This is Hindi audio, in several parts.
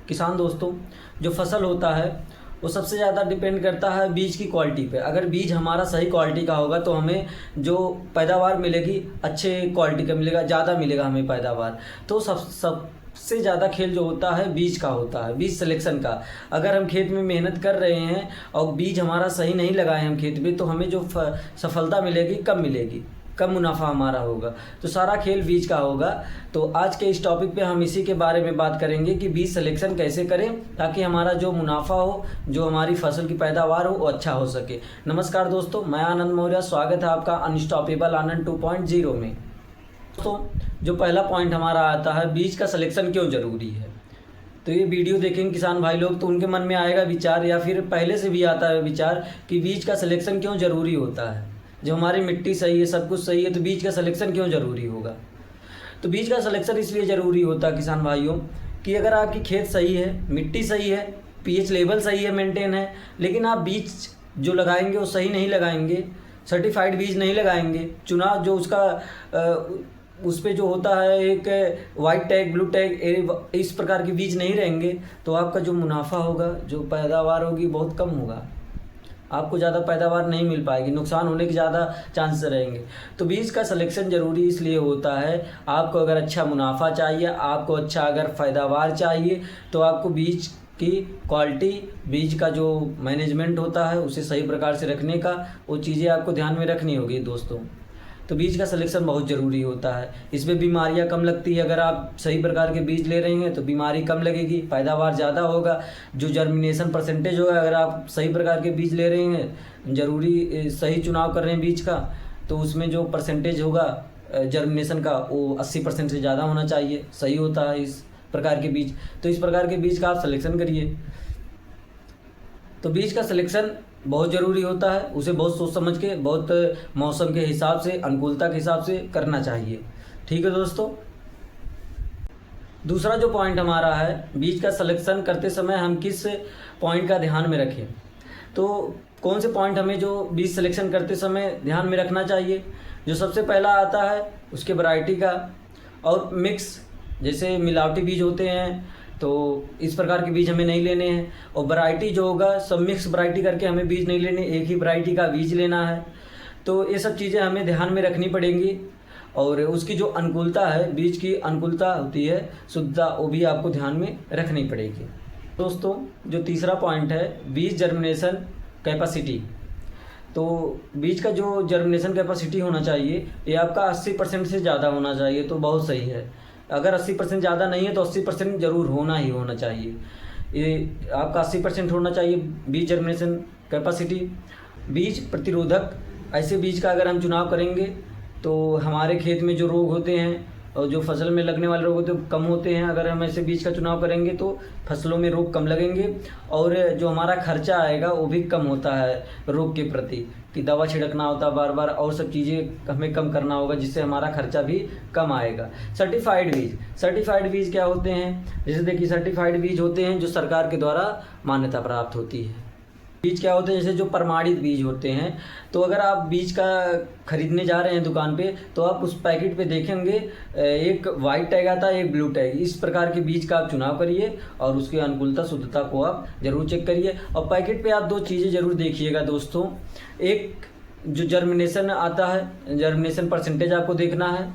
किसान दोस्तों, जो फसल होता है वो सबसे ज़्यादा डिपेंड करता है बीज की क्वालिटी पे। अगर बीज हमारा सही क्वालिटी का होगा तो हमें जो पैदावार मिलेगी अच्छे क्वालिटी का मिलेगा, ज़्यादा मिलेगा हमें पैदावार। तो सबसे ज़्यादा खेल जो होता है बीज का होता है, बीज सिलेक्शन का। अगर हम खेत में मेहनत कर रहे हैं और बीज हमारा सही नहीं लगाए हम खेत में, तो हमें जो सफलता मिलेगी कम मिलेगी, कम मुनाफा हमारा होगा। तो सारा खेल बीज का होगा। तो आज के इस टॉपिक पे हम इसी के बारे में बात करेंगे कि बीज सिलेक्शन कैसे करें ताकि हमारा जो मुनाफा हो, जो हमारी फसल की पैदावार हो, वो अच्छा हो सके। नमस्कार दोस्तों, मैं आनंद मौर्य, स्वागत है आपका अनस्टॉपेबल आनंद 2.0 में। दोस्तों, जो पहला पॉइंट हमारा आता है, बीज का सिलेक्शन क्यों ज़रूरी है। तो ये वीडियो देखेंगे किसान भाई लोग तो उनके मन में आएगा विचार, या फिर पहले से भी आता है विचार कि बीज का सिलेक्शन क्यों ज़रूरी होता है। जो हमारी मिट्टी सही है, सब कुछ सही है, तो बीज का सिलेक्शन क्यों ज़रूरी होगा। तो बीज का सिलेक्शन इसलिए ज़रूरी होता है किसान भाइयों कि अगर आपकी खेत सही है, मिट्टी सही है, पीएच लेवल सही है, मेंटेन है, लेकिन आप बीज जो लगाएंगे वो सही नहीं लगाएंगे, सर्टिफाइड बीज नहीं लगाएंगे, चुनाव जो उसका उस पर जो होता है एक वाइट टैग, ब्लू टैग, इस प्रकार के बीज नहीं रहेंगे, तो आपका जो मुनाफा होगा, जो पैदावार होगी, बहुत कम होगा। आपको ज़्यादा पैदावार नहीं मिल पाएगी, नुकसान होने के ज़्यादा चांसेस रहेंगे। तो बीज का सिलेक्शन ज़रूरी इसलिए होता है, आपको अगर अच्छा मुनाफा चाहिए, आपको अच्छा अगर पैदावार चाहिए, तो आपको बीज की क्वालिटी, बीज का जो मैनेजमेंट होता है उसे सही प्रकार से रखने का, वो चीज़ें आपको ध्यान में रखनी होगी दोस्तों। तो बीज का सिलेक्शन बहुत ज़रूरी होता है। इसमें बीमारियां कम लगती है। अगर आप सही प्रकार के बीज ले रहे हैं तो बीमारी कम लगेगी, पैदावार ज़्यादा होगा। जो जर्मिनेशन परसेंटेज होगा, अगर आप सही प्रकार के बीज ले रहे हैं, ज़रूरी सही चुनाव कर रहे हैं बीज का, तो उसमें जो परसेंटेज होगा जर्मिनेशन का वो 80% से ज़्यादा होना चाहिए। सही होता है इस प्रकार के बीज। तो इस प्रकार के बीज का आप सिलेक्शन करिए। तो बीज का सिलेक्शन बहुत ज़रूरी होता है, उसे बहुत सोच समझ के, बहुत मौसम के हिसाब से, अनुकूलता के हिसाब से करना चाहिए। ठीक है दोस्तों। दूसरा जो पॉइंट हमारा है, बीज का सिलेक्शन करते समय हम किस पॉइंट का ध्यान में रखें। तो कौन से पॉइंट हमें जो बीज सिलेक्शन करते समय ध्यान में रखना चाहिए। जो सबसे पहला आता है उसके वैरायटी का, और मिक्स, जैसे मिलावटी बीज होते हैं तो इस प्रकार के बीज हमें नहीं लेने हैं। और वैरायटी जो होगा, सब मिक्स वैरायटी करके हमें बीज नहीं लेने, एक ही वैरायटी का बीज लेना है। तो ये सब चीज़ें हमें ध्यान में रखनी पड़ेंगी। और उसकी जो अनुकूलता है, बीज की अनुकूलता होती है, शुद्धता, वो भी आपको ध्यान में रखनी पड़ेगी। दोस्तों, जो तीसरा पॉइंट है, बीज जर्मिनेशन कैपेसिटी। तो बीज का जो जर्मिनेशन कैपेसिटी होना चाहिए, ये आपका 80% से ज़्यादा होना चाहिए, तो बहुत सही है। अगर 80% ज़्यादा नहीं है तो 80% ज़रूर होना ही होना चाहिए। ये आपका 80% होना चाहिए बीज जर्मिनेशन कैपेसिटी। बीज प्रतिरोधक, ऐसे बीज का अगर हम चुनाव करेंगे तो हमारे खेत में जो रोग होते हैं और जो फसल में लगने वाले रोग होते हैं कम होते हैं। अगर हम ऐसे बीज का चुनाव करेंगे तो फसलों में रोग कम लगेंगे, और जो हमारा खर्चा आएगा वो भी कम होता है रोग के प्रति, कि दवा छिड़कना होता है बार बार, और सब चीज़ें हमें कम करना होगा, जिससे हमारा खर्चा भी कम आएगा। सर्टिफाइड बीज, सर्टिफाइड बीज क्या होते हैं, जैसे देखिए सर्टिफाइड बीज होते हैं जो सरकार के द्वारा मान्यता प्राप्त होती है। बीज क्या होते हैं, जैसे जो प्रमाणित बीज होते हैं। तो अगर आप बीज का खरीदने जा रहे हैं दुकान पे, तो आप उस पैकेट पे देखेंगे एक वाइट टैग आता है, एक ब्लू टैग। इस प्रकार के बीज का आप चुनाव करिए और उसकी अनुकूलता, शुद्धता को आप जरूर चेक करिए। और पैकेट पे आप दो चीज़ें जरूर देखिएगा दोस्तों। एक जो जर्मिनेशन आता है, जर्मिनेशन परसेंटेज आपको देखना है,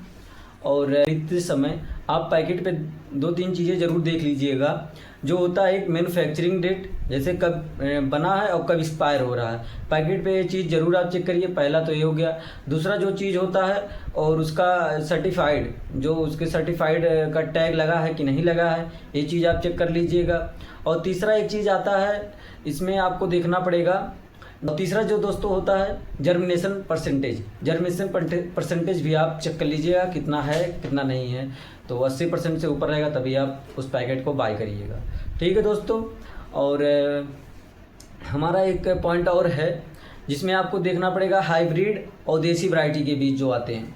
और खरीदते समय आप पैकेट पे 2-3 चीज़ें ज़रूर देख लीजिएगा। जो होता है एक मैन्युफैक्चरिंग डेट, जैसे कब बना है और कब एक्सपायर हो रहा है, पैकेट पे ये चीज़ ज़रूर आप चेक करिए। पहला तो ये हो गया। दूसरा जो चीज़ होता है, और उसका सर्टिफाइड, जो उसके सर्टिफाइड का टैग लगा है कि नहीं लगा है, ये चीज़ आप चेक कर लीजिएगा। और तीसरा एक चीज़ आता है, इसमें आपको देखना पड़ेगा। तीसरा जो दोस्तों होता है जर्मिनेशन परसेंटेज, जर्मिनेशन परसेंटेज भी आप चेक कर लीजिएगा कितना है कितना नहीं है। तो 80% से ऊपर रहेगा तभी आप उस पैकेट को बाय करिएगा। ठीक है दोस्तों। और हमारा एक पॉइंट और है जिसमें आपको देखना पड़ेगा हाइब्रिड और देसी वैरायटी के बीज जो आते हैं।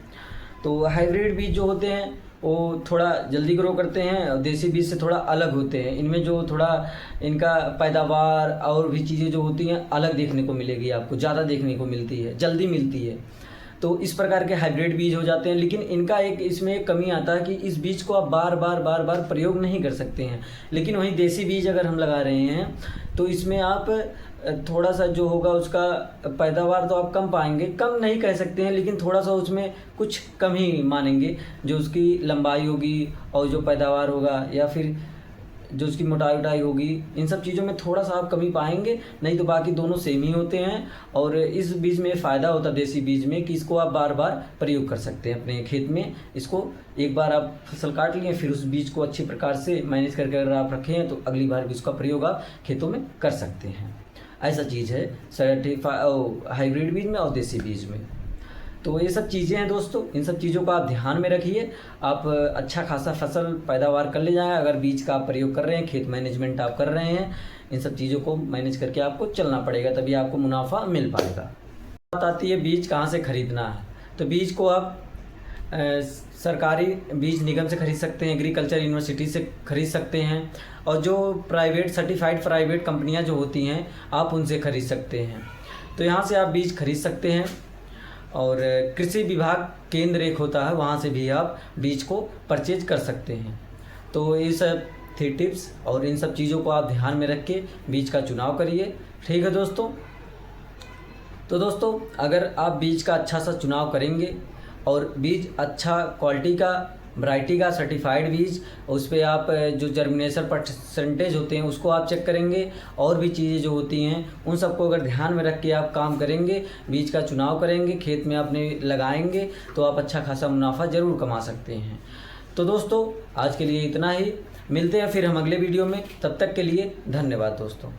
तो हाइब्रिड बीज जो होते हैं वो थोड़ा जल्दी ग्रो करते हैं और देसी बीज से थोड़ा अलग होते हैं। इनमें जो थोड़ा इनका पैदावार और भी चीज़ें जो होती हैं अलग देखने को मिलेगी, आपको ज़्यादा देखने को मिलती है, जल्दी मिलती है। तो इस प्रकार के हाइब्रिड बीज हो जाते हैं। लेकिन इनका एक इसमें एक कमी आता है कि इस बीज को आप बार बार प्रयोग नहीं कर सकते हैं। लेकिन वहीं देसी बीज अगर हम लगा रहे हैं तो इसमें आप थोड़ा सा जो होगा उसका पैदावार तो आप कम पाएंगे, कम नहीं कह सकते हैं, लेकिन थोड़ा सा उसमें कुछ कम ही मानेंगे। जो उसकी लंबाई होगी और जो पैदावार होगा या फिर जो उसकी मोटाई उटाई होगी, इन सब चीज़ों में थोड़ा सा आप कमी पाएंगे, नहीं तो बाकी दोनों सेम ही होते हैं। और इस बीज में फ़ायदा होता है देसी बीज में कि इसको आप बार बार प्रयोग कर सकते हैं अपने खेत में। इसको एक बार आप फसल काट लिए, फिर उस बीज को अच्छी प्रकार से मैनेज करके अगर आप रखें हैं तो अगली बार भी उसका प्रयोग आप खेतों में कर सकते हैं। ऐसा चीज़ है हाइब्रिड बीज में और देसी बीज में। तो ये सब चीज़ें हैं दोस्तों, इन सब चीज़ों को आप ध्यान में रखिए, आप अच्छा खासा फसल पैदावार कर ले जाएं। अगर बीज का आप प्रयोग कर रहे हैं, खेत मैनेजमेंट आप कर रहे हैं, इन सब चीज़ों को मैनेज करके आपको चलना पड़ेगा, तभी आपको मुनाफा मिल पाएगा। बात आती है बीज कहाँ से खरीदना है। तो बीज को आप सरकारी बीज निगम से खरीद सकते हैं, एग्रीकल्चर यूनिवर्सिटी से खरीद सकते हैं, और जो प्राइवेट सर्टिफाइड प्राइवेट कंपनियां जो होती हैं आप उनसे खरीद सकते हैं। तो यहाँ से आप बीज खरीद सकते हैं। और कृषि विभाग केंद्र एक होता है, वहाँ से भी आप बीज को परचेज कर सकते हैं। तो ये सब थी टिप्स, और इन सब चीज़ों को आप ध्यान में रख के बीज का चुनाव करिए। ठीक है दोस्तों। तो दोस्तों अगर आप बीज का अच्छा सा चुनाव करेंगे और बीज अच्छा क्वालिटी का वैरायटी का सर्टिफाइड बीज, उस पर आप जो जर्मिनेशन परसेंटेज होते हैं उसको आप चेक करेंगे, और भी चीज़ें जो होती हैं उन सबको अगर ध्यान में रख के आप काम करेंगे, बीज का चुनाव करेंगे, खेत में अपने लगाएंगे, तो आप अच्छा खासा मुनाफा ज़रूर कमा सकते हैं। तो दोस्तों आज के लिए इतना ही, मिलते हैं फिर हम अगले वीडियो में। तब तक के लिए धन्यवाद दोस्तों।